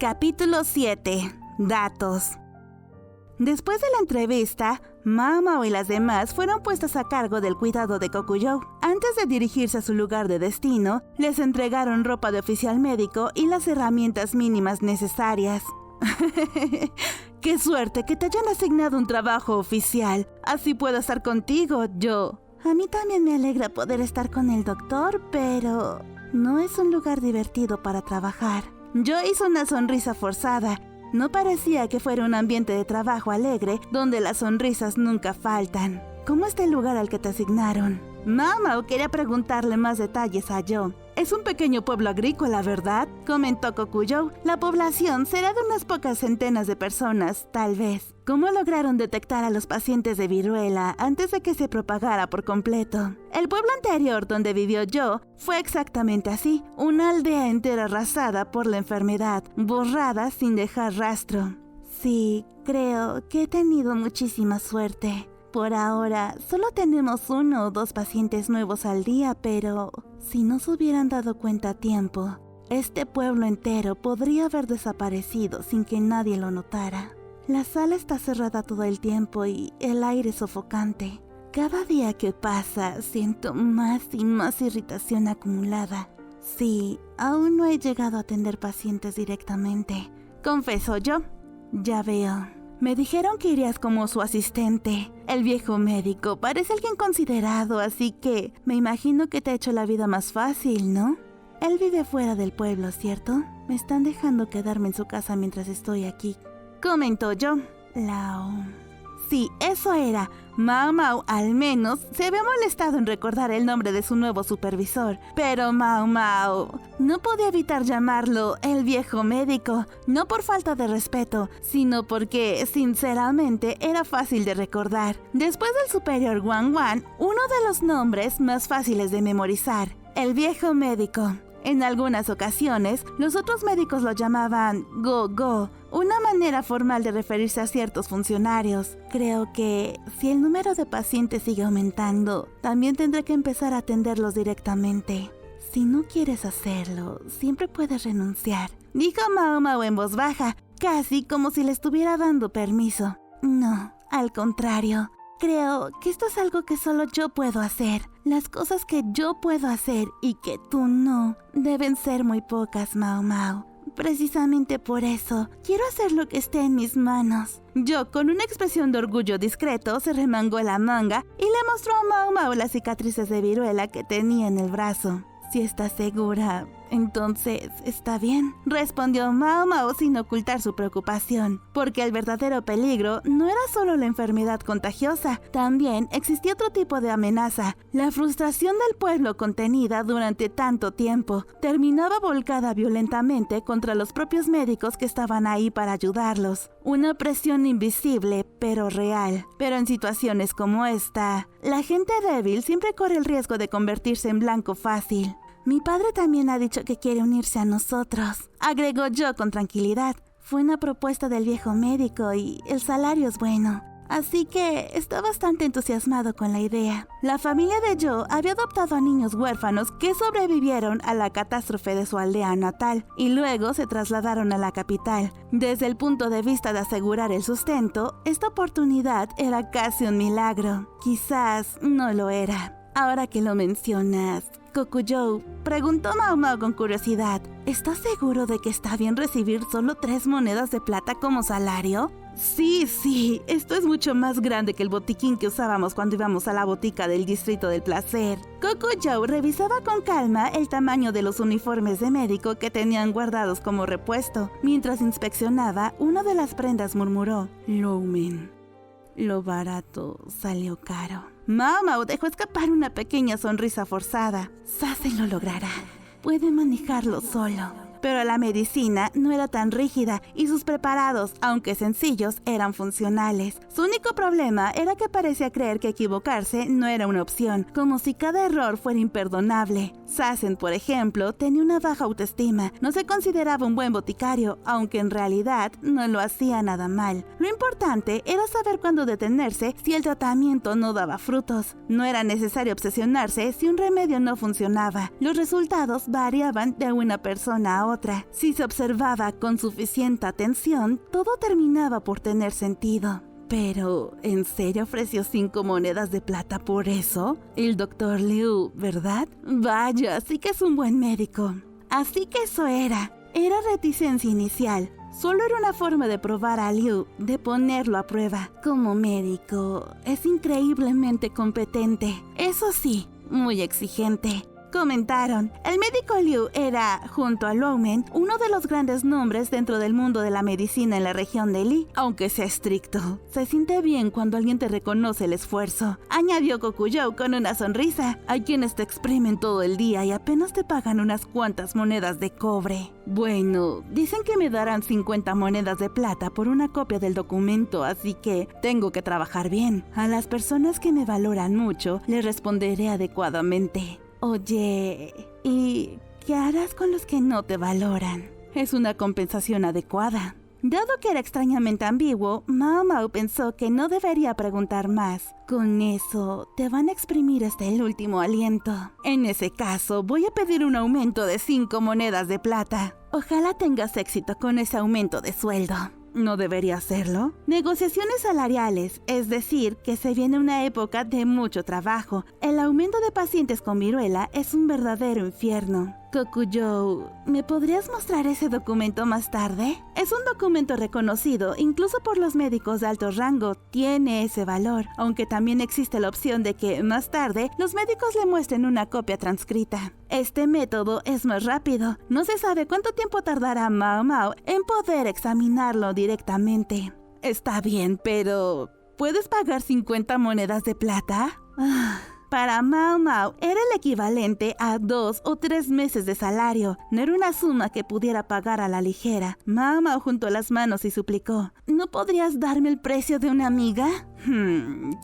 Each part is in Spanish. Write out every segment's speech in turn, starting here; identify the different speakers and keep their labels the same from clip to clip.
Speaker 1: Capítulo 7. Datos. Después de la entrevista, Mao Mao y las demás fueron puestas a cargo del cuidado de Kokujou. Antes de dirigirse a su lugar de destino, les entregaron ropa de oficial médico y las herramientas mínimas necesarias. ¡Qué suerte que te hayan asignado un trabajo oficial! Así puedo estar contigo, yo. A mí también me alegra poder estar con el doctor, pero no es un lugar divertido para trabajar. Yo hice una sonrisa forzada. No parecía que fuera un ambiente de trabajo alegre donde las sonrisas nunca faltan. ¿Cómo está el lugar al que te asignaron? Mao Mao quería preguntarle más detalles a Yo. Es un pequeño pueblo agrícola, ¿verdad?, comentó Kokujou. La población será de unas pocas centenas de personas, tal vez. ¿Cómo lograron detectar a los pacientes de viruela antes de que se propagara por completo? El pueblo anterior donde vivió Yo fue exactamente así, una aldea entera arrasada por la enfermedad, borrada sin dejar rastro. Sí, creo que he tenido muchísima suerte. Por ahora, solo tenemos 1 o 2 pacientes nuevos al día, pero si no se hubieran dado cuenta a tiempo, este pueblo entero podría haber desaparecido sin que nadie lo notara. La sala está cerrada todo el tiempo y el aire es sofocante. Cada día que pasa, siento más y más irritación acumulada. Sí, aún no he llegado a atender pacientes directamente, confesó Yo. Ya veo. Me dijeron que irías como su asistente. El viejo médico parece alguien considerado, así que me imagino que te ha hecho la vida más fácil, ¿no? Él vive fuera del pueblo, ¿cierto? Me están dejando quedarme en su casa mientras estoy aquí, comentó Yo. Lao. Sí, eso era. Mao Mao al menos se había molestado en recordar el nombre de su nuevo supervisor. Pero Mao Mao no podía evitar llamarlo el viejo médico, no por falta de respeto, sino porque, sinceramente, era fácil de recordar. Después del superior Wang Wan, uno de los nombres más fáciles de memorizar, el viejo médico. En algunas ocasiones, los otros médicos lo llamaban Go-Go, una manera formal de referirse a ciertos funcionarios. Creo que si el número de pacientes sigue aumentando, también tendré que empezar a atenderlos directamente. Si no quieres hacerlo, siempre puedes renunciar, dijo Mao Mao en voz baja, casi como si le estuviera dando permiso. No, al contrario. Creo que esto es algo que solo yo puedo hacer. Las cosas que yo puedo hacer y que tú no, deben ser muy pocas, Mao Mao. Precisamente por eso, quiero hacer lo que esté en mis manos. Yo, con una expresión de orgullo discreto, se remangó la manga y le mostró a Mao Mao las cicatrices de viruela que tenía en el brazo. Si estás segura, entonces está bien, respondió Mao Mao sin ocultar su preocupación, porque el verdadero peligro no era solo la enfermedad contagiosa, también existía otro tipo de amenaza. La frustración del pueblo contenida durante tanto tiempo terminaba volcada violentamente contra los propios médicos que estaban ahí para ayudarlos. Una presión invisible, pero real. Pero en situaciones como esta, la gente débil siempre corre el riesgo de convertirse en blanco fácil. Mi padre también ha dicho que quiere unirse a nosotros, agregó Yo con tranquilidad. Fue una propuesta del viejo médico y el salario es bueno, así que está bastante entusiasmado con la idea. La familia de Yo había adoptado a niños huérfanos que sobrevivieron a la catástrofe de su aldea natal y luego se trasladaron a la capital. Desde el punto de vista de asegurar el sustento, esta oportunidad era casi un milagro. Quizás no lo era. Ahora que lo mencionas, Kokujou, preguntó Mao Mao con curiosidad, ¿estás seguro de que está bien recibir solo 3 monedas de plata como salario? Sí, esto es mucho más grande que el botiquín que usábamos cuando íbamos a la botica del Distrito del Placer. Kokujou revisaba con calma el tamaño de los uniformes de médico que tenían guardados como repuesto. Mientras inspeccionaba, una de las prendas murmuró, Loumen. Lo barato salió caro. Mao Mao dejó escapar una pequeña sonrisa forzada. Sasen lo logrará. Puede manejarlo solo. Pero la medicina no era tan rígida y sus preparados, aunque sencillos, eran funcionales. Su único problema era que parecía creer que equivocarse no era una opción, como si cada error fuera imperdonable. Sasen, por ejemplo, tenía una baja autoestima. No se consideraba un buen boticario, aunque en realidad no lo hacía nada mal. Lo importante era saber cuándo detenerse si el tratamiento no daba frutos. No era necesario obsesionarse si un remedio no funcionaba. Los resultados variaban de una persona a otra. Si se observaba con suficiente atención, todo terminaba por tener sentido. Pero, ¿en serio ofreció 5 monedas de plata por eso? El doctor Liu, ¿verdad? Vaya, sí que es un buen médico. Así que eso era. Era reticencia inicial. Solo era una forma de probar a Liu, de ponerlo a prueba. Como médico, es increíblemente competente. Eso sí, muy exigente. Comentaron, el médico Liu era, junto a Loumen, uno de los grandes nombres dentro del mundo de la medicina en la región de Li. Aunque sea estricto, se siente bien cuando alguien te reconoce el esfuerzo, añadió Kokujou con una sonrisa. Hay quienes te exprimen todo el día y apenas te pagan unas cuantas monedas de cobre. Bueno, dicen que me darán 50 monedas de plata por una copia del documento, así que tengo que trabajar bien. A las personas que me valoran mucho, les responderé adecuadamente. Oye, ¿y qué harás con los que no te valoran? Es una compensación adecuada. Dado que era extrañamente ambiguo, Mao Mao pensó que no debería preguntar más. Con eso, te van a exprimir hasta el último aliento. En ese caso, voy a pedir un aumento de 5 monedas de plata. Ojalá tengas éxito con ese aumento de sueldo. ¿No debería hacerlo? Negociaciones salariales, es decir, que se viene una época de mucho trabajo. El aumento de pacientes con viruela es un verdadero infierno. Kokujou, ¿me podrías mostrar ese documento más tarde? Es un documento reconocido, incluso por los médicos de alto rango. Tiene ese valor, aunque también existe la opción de que, más tarde, los médicos le muestren una copia transcrita. Este método es más rápido. No se sabe cuánto tiempo tardará Mao Mao en poder examinarlo directamente. Está bien, pero ¿puedes pagar 50 monedas de plata? Para Mao Mao era el equivalente a 2 o 3 meses de salario. No era una suma que pudiera pagar a la ligera. Mao Mao juntó las manos y suplicó, ¿no podrías darme el precio de una amiga?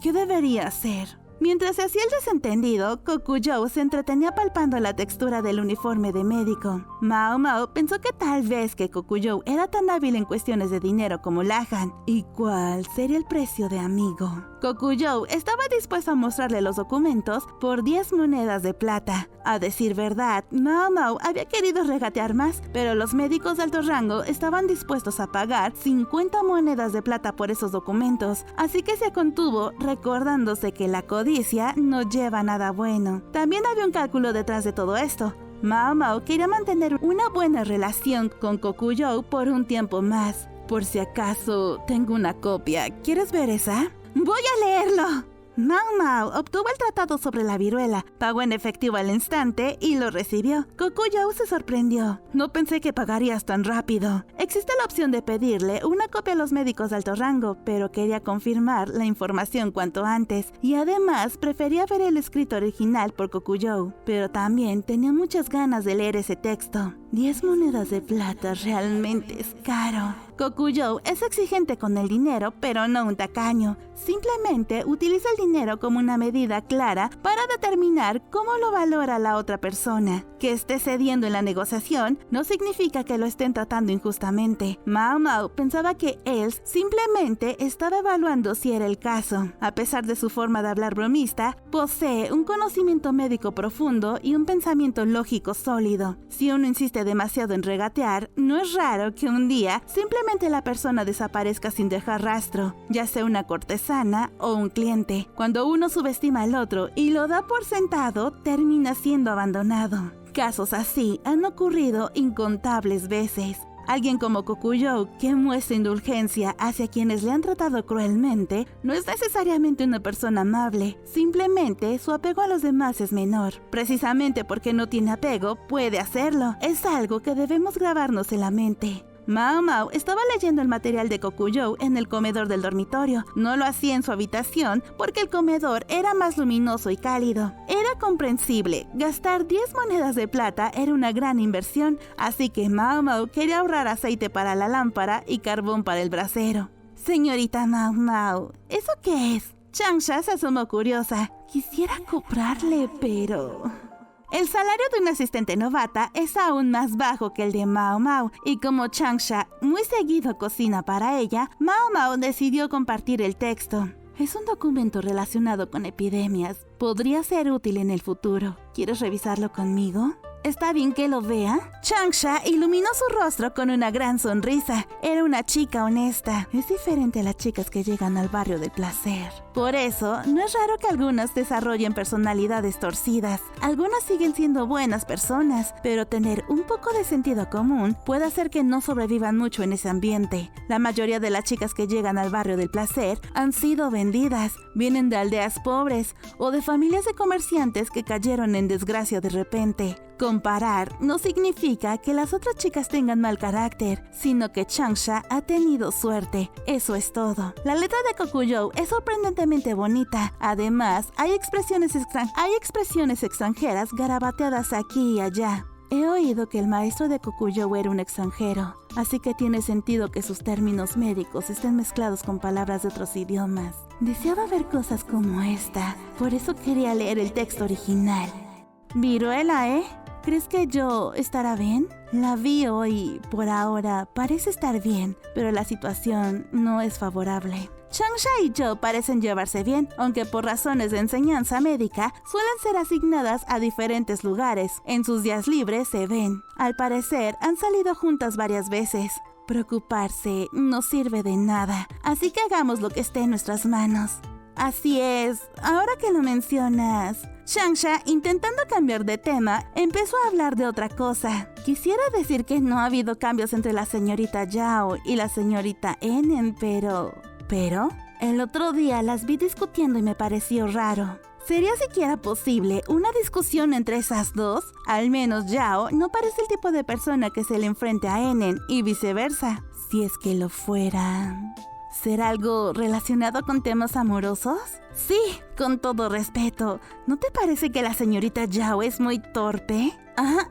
Speaker 1: ¿Qué debería hacer? Mientras se hacía el desentendido, Kokujou se entretenía palpando la textura del uniforme de médico. Mao Mao pensó que tal vez que Kokujou era tan hábil en cuestiones de dinero como Lahan. ¿Y cuál sería el precio de amigo? Kokujou estaba dispuesto a mostrarle los documentos por 10 monedas de plata. A decir verdad, Mao Mao había querido regatear más, pero los médicos de alto rango estaban dispuestos a pagar 50 monedas de plata por esos documentos, así que se contuvo, recordándose que la codicia no lleva nada bueno. También había un cálculo detrás de todo esto. Mao Mao quería mantener una buena relación con Kokujou por un tiempo más. Por si acaso tengo una copia, ¿quieres ver esa? ¡Voy a leerlo! Mao Mao obtuvo el tratado sobre la viruela, pagó en efectivo al instante y lo recibió. Kokujou se sorprendió. No pensé que pagarías tan rápido. Existe la opción de pedirle una copia a los médicos de alto rango, pero quería confirmar la información cuanto antes y además prefería ver el escrito original por Kokujou, pero también tenía muchas ganas de leer ese texto. 10 monedas de plata realmente es caro. Kokujou es exigente con el dinero, pero no un tacaño. Simplemente utiliza el dinero como una medida clara para determinar cómo lo valora la otra persona. Que esté cediendo en la negociación no significa que lo estén tratando injustamente. Mao Mao pensaba que él simplemente estaba evaluando si era el caso. A pesar de su forma de hablar bromista, posee un conocimiento médico profundo y un pensamiento lógico sólido. Si uno insiste demasiado en regatear, no es raro que un día simplemente la persona desaparezca sin dejar rastro, ya sea una cortesana o un cliente. Cuando uno subestima al otro y lo da por sentado, termina siendo abandonado. Casos así han ocurrido incontables veces. Alguien como Kokujou, que muestra indulgencia hacia quienes le han tratado cruelmente, no es necesariamente una persona amable. Simplemente su apego a los demás es menor. Precisamente porque no tiene apego, puede hacerlo. Es algo que debemos grabarnos en la mente. Mao Mao estaba leyendo el material de Kokujou en el comedor del dormitorio. No lo hacía en su habitación porque el comedor era más luminoso y cálido. Era comprensible. Gastar 10 monedas de plata era una gran inversión, así que Mao Mao quería ahorrar aceite para la lámpara y carbón para el brasero. Señorita Mao Mao, ¿eso qué es? Changsha se asomó curiosa. Quisiera comprarle, pero... El salario de una asistente novata es aún más bajo que el de Mao Mao, y como Changsha muy seguido cocina para ella, Mao Mao decidió compartir el texto. Es un documento relacionado con epidemias. Podría ser útil en el futuro. ¿Quieres revisarlo conmigo? ¿Está bien que lo vea? Changsha iluminó su rostro con una gran sonrisa. Era una chica honesta. Es diferente a las chicas que llegan al barrio del placer. Por eso, no es raro que algunas desarrollen personalidades torcidas. Algunas siguen siendo buenas personas, pero tener un poco de sentido común puede hacer que no sobrevivan mucho en ese ambiente. La mayoría de las chicas que llegan al barrio del placer han sido vendidas, vienen de aldeas pobres o de familias de comerciantes que cayeron en desgracia de repente. Comparar no significa que las otras chicas tengan mal carácter, sino que Changsha ha tenido suerte. Eso es todo. La letra de Kokujou es sorprendentemente bonita. Además, hay expresiones extranjeras garabateadas aquí y allá. He oído que el maestro de Kokujou era un extranjero, así que tiene sentido que sus términos médicos estén mezclados con palabras de otros idiomas. Deseaba ver cosas como esta, por eso quería leer el texto original. Viruela, ¿eh? ¿Crees que yo estará bien? La vi hoy, por ahora parece estar bien, pero la situación no es favorable. Changsha y yo parecen llevarse bien, aunque por razones de enseñanza médica suelen ser asignadas a diferentes lugares. En sus días libres se ven. Al parecer han salido juntas varias veces. Preocuparse no sirve de nada, así que hagamos lo que esté en nuestras manos. Así es, ahora que lo mencionas. Changsha, intentando cambiar de tema, empezó a hablar de otra cosa. Quisiera decir que no ha habido cambios entre la señorita Yao y la señorita Enen, pero el otro día las vi discutiendo y me pareció raro. ¿Sería siquiera posible una discusión entre esas dos? Al menos Yao no parece el tipo de persona que se le enfrente a Enen y viceversa. Si es que lo fuera... ¿Será algo relacionado con temas amorosos? Sí, con todo respeto. ¿No te parece que la señorita Yao es muy torpe? Ah,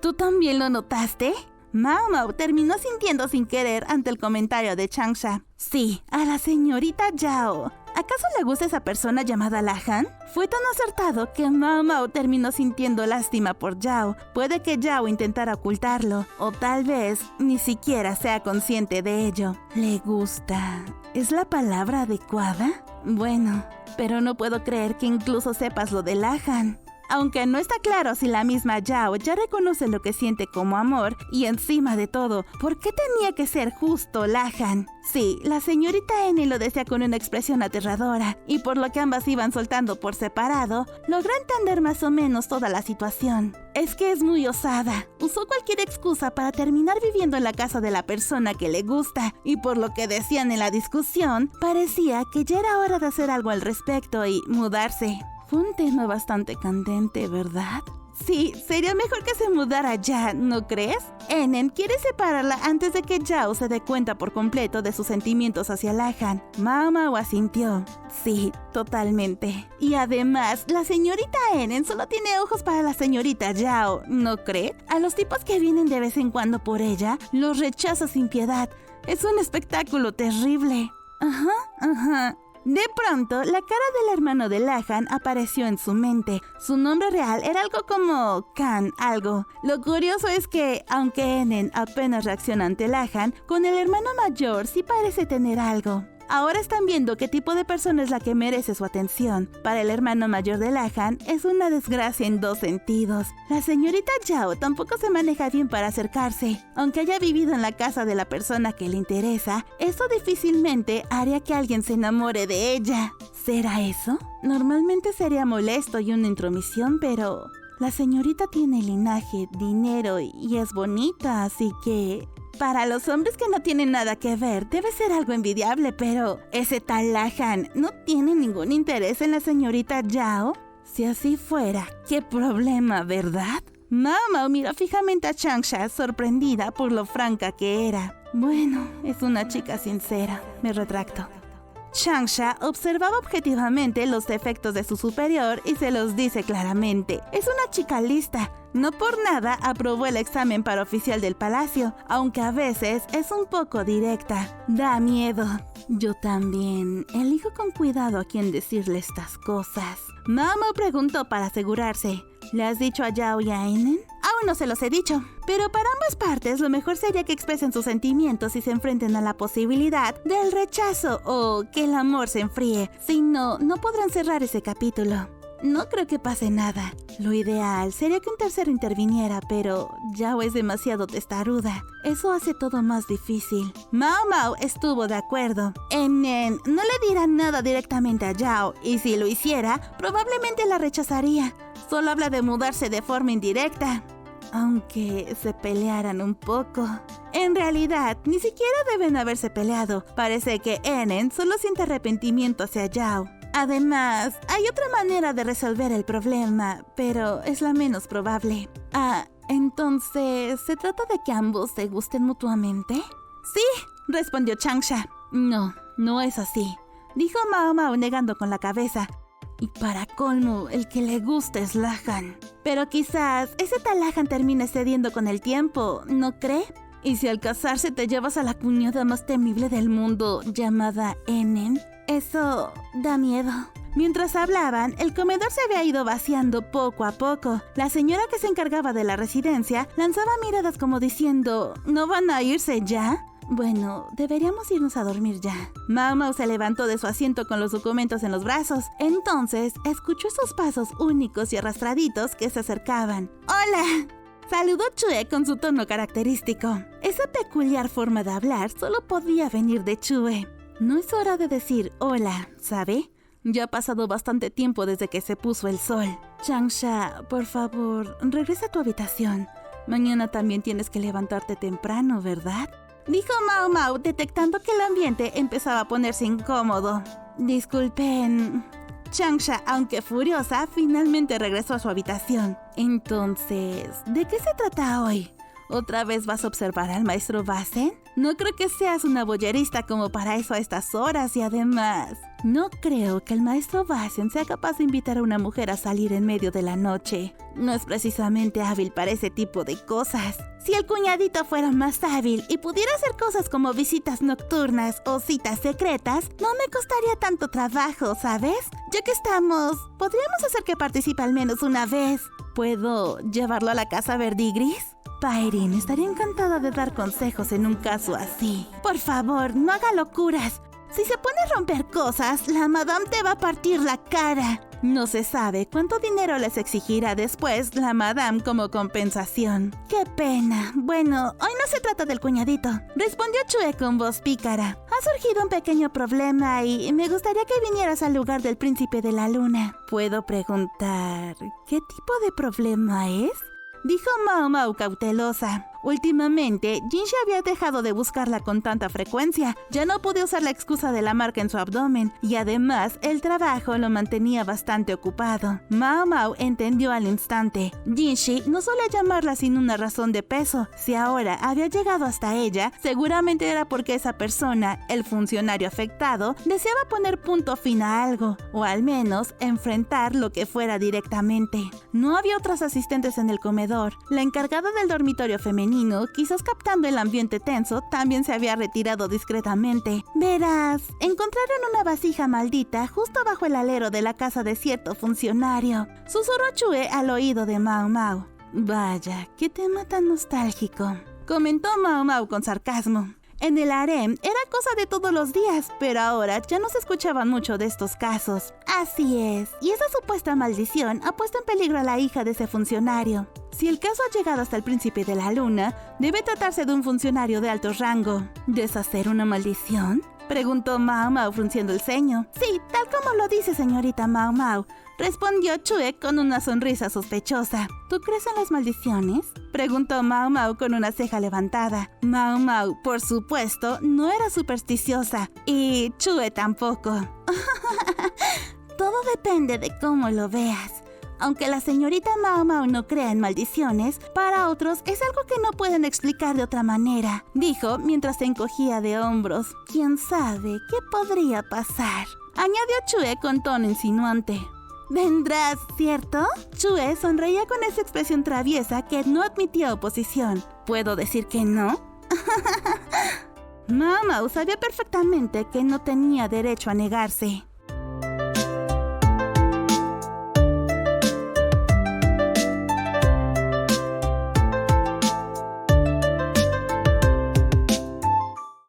Speaker 1: ¿tú también lo notaste? Mao Mao terminó sintiendo sin querer ante el comentario de Changsha. Sí, a la señorita Yao. ¿Acaso le gusta esa persona llamada Lahan? Fue tan acertado que Mao Mao terminó sintiendo lástima por Yao. Puede que Yao intentara ocultarlo, o tal vez ni siquiera sea consciente de ello. ¿Le gusta? ¿Es la palabra adecuada? Bueno, pero no puedo creer que incluso sepas lo de Lahan. Aunque no está claro si la misma Yao ya reconoce lo que siente como amor, y encima de todo, ¿por qué tenía que ser justo Lahan? Sí, la señorita Eni lo decía con una expresión aterradora, y por lo que ambas iban soltando por separado, logró entender más o menos toda la situación. Es que es muy osada. Usó cualquier excusa para terminar viviendo en la casa de la persona que le gusta, y por lo que decían en la discusión, parecía que ya era hora de hacer algo al respecto y mudarse. Fue un tema bastante candente, ¿verdad? Sí, sería mejor que se mudara ya, ¿no crees? Enen quiere separarla antes de que Yao se dé cuenta por completo de sus sentimientos hacia Lahan. Mao Mao asintió. Sí, totalmente. Y además, la señorita Enen solo tiene ojos para la señorita Yao, ¿no cree? A los tipos que vienen de vez en cuando por ella, los rechaza sin piedad. Es un espectáculo terrible. Ajá. De pronto, la cara del hermano de Lahan apareció en su mente. Su nombre real era algo como Kan algo. Lo curioso es que, aunque Enen apenas reacciona ante Lahan, con el hermano mayor sí parece tener algo. Ahora están viendo qué tipo de persona es la que merece su atención. Para el hermano mayor de Lahan es una desgracia en dos sentidos. La señorita Yao tampoco se maneja bien para acercarse. Aunque haya vivido en la casa de la persona que le interesa, eso difícilmente haría que alguien se enamore de ella. ¿Será eso? Normalmente sería molesto y una intromisión, pero la señorita tiene linaje, dinero y es bonita, así que... Para los hombres que no tienen nada que ver, debe ser algo envidiable, pero ese tal Lahan no tiene ningún interés en la señorita Yao. Si así fuera, qué problema, ¿verdad? Mao Mao miró fijamente a Changsha, sorprendida por lo franca que era. Bueno, es una chica sincera, me retracto. Changsha observaba objetivamente los defectos de su superior y se los dice claramente. Es una chica lista. No por nada aprobó el examen para oficial del palacio, aunque a veces es un poco directa. Da miedo. Yo también. Elijo con cuidado a quién decirle estas cosas. Mao Mao preguntó para asegurarse. ¿Le has dicho a Yao y a Enen? Aún no se los he dicho, pero para ambas partes lo mejor sería que expresen sus sentimientos y se enfrenten a la posibilidad del rechazo o que el amor se enfríe. Si no, no podrán cerrar ese capítulo. no creo que pase nada. Lo ideal sería que un tercero interviniera, pero Yao es demasiado testaruda. Eso hace todo más difícil. Mao Mao estuvo de acuerdo. Enen no le dirá nada directamente a Yao, y si lo hiciera, probablemente la rechazaría. Solo habla de mudarse de forma indirecta. Aunque se pelearan un poco. En realidad, ni siquiera deben haberse peleado. Parece que Enen solo siente arrepentimiento hacia Yao. Además, hay otra manera de resolver el problema, pero es la menos probable. Entonces, ¿se trata de que ambos se gusten mutuamente? Sí, respondió Changsha. No, no es así, dijo Mao Mao negando con la cabeza. Y para colmo, el que le gusta es Lahan. Pero quizás ese tal Lahan termine cediendo con el tiempo, ¿no cree? ¿Y si al casarse te llevas a la cuñada más temible del mundo, llamada Enen? Eso da miedo. Mientras hablaban, el comedor se había ido vaciando poco a poco. La señora que se encargaba de la residencia lanzaba miradas como diciendo, ¿no van a irse ya? Bueno, deberíamos irnos a dormir ya. Mao Mao se levantó de su asiento con los documentos en los brazos. Entonces, escuchó esos pasos únicos y arrastraditos que se acercaban. ¡Hola! Saludó Chue con su tono característico. Esa peculiar forma de hablar solo podía venir de Chue. No es hora de decir hola, ¿sabe? Ya ha pasado bastante tiempo desde que se puso el sol. Changsha, por favor, regresa a tu habitación. Mañana también tienes que levantarte temprano, ¿verdad? Dijo Mao Mao, detectando que el ambiente empezaba a ponerse incómodo. Disculpen. Changsha, aunque furiosa, finalmente regresó a su habitación. Entonces, ¿de qué se trata hoy? ¿Otra vez vas a observar al maestro Basen? No creo que seas una boyerista como para eso a estas horas y además, no creo que el maestro Basen sea capaz de invitar a una mujer a salir en medio de la noche. No es precisamente hábil para ese tipo de cosas. Si el cuñadito fuera más hábil y pudiera hacer cosas como visitas nocturnas o citas secretas, no me costaría tanto trabajo, ¿sabes? Ya que estamos, podríamos hacer que participe al menos una vez. ¿Puedo llevarlo a la casa Verdigris? Pairin estaría encantada de dar consejos en un caso así. Por favor, no haga locuras. Si se pone a romper cosas, la madame te va a partir la cara. No se sabe cuánto dinero les exigirá después la madame como compensación. ¡Qué pena! Bueno, hoy no se trata del cuñadito, respondió Chue con voz pícara. Ha surgido un pequeño problema y me gustaría que vinieras al lugar del príncipe de la luna. ¿Puedo preguntar qué tipo de problema es? Dijo Mao Mao cautelosa. Últimamente, Jinshi había dejado de buscarla con tanta frecuencia. Ya no podía usar la excusa de la marca en su abdomen y además el trabajo lo mantenía bastante ocupado. Mao Mao entendió al instante. Jinshi no solía llamarla sin una razón de peso. Si ahora había llegado hasta ella, seguramente era porque esa persona, el funcionario afectado, deseaba poner punto fin a algo, o al menos enfrentar lo que fuera directamente. No había otras asistentes en el comedor. La encargada del dormitorio femenino, quizás captando el ambiente tenso, también se había retirado discretamente. Verás, encontraron una vasija maldita justo bajo el alero de la casa de cierto funcionario. Susurró Chue al oído de Mao Mao. Vaya, qué tema tan nostálgico, comentó Mao Mao con sarcasmo. En el harem era cosa de todos los días, pero ahora ya no se escuchaban mucho de estos casos. Así es, y esa supuesta maldición ha puesto en peligro a la hija de ese funcionario. Si el caso ha llegado hasta el príncipe de la luna, debe tratarse de un funcionario de alto rango. ¿Deshacer una maldición? Preguntó Mao Mao frunciendo el ceño. Sí, tal como lo dice señorita Mao Mao, respondió Chue con una sonrisa sospechosa. ¿Tú crees en las maldiciones? Preguntó Mao Mao con una ceja levantada. Mao Mao, por supuesto, no era supersticiosa y Chue tampoco. Todo depende de cómo lo veas. Aunque la señorita Mao Mao no crea en maldiciones, para otros es algo que no pueden explicar de otra manera, dijo mientras se encogía de hombros. ¿Quién sabe qué podría pasar?, añadió Chue con tono insinuante. ¿Vendrás, cierto? Chue sonreía con esa expresión traviesa que no admitía oposición. ¿Puedo decir que no? Mao Mao sabía perfectamente que no tenía derecho a negarse.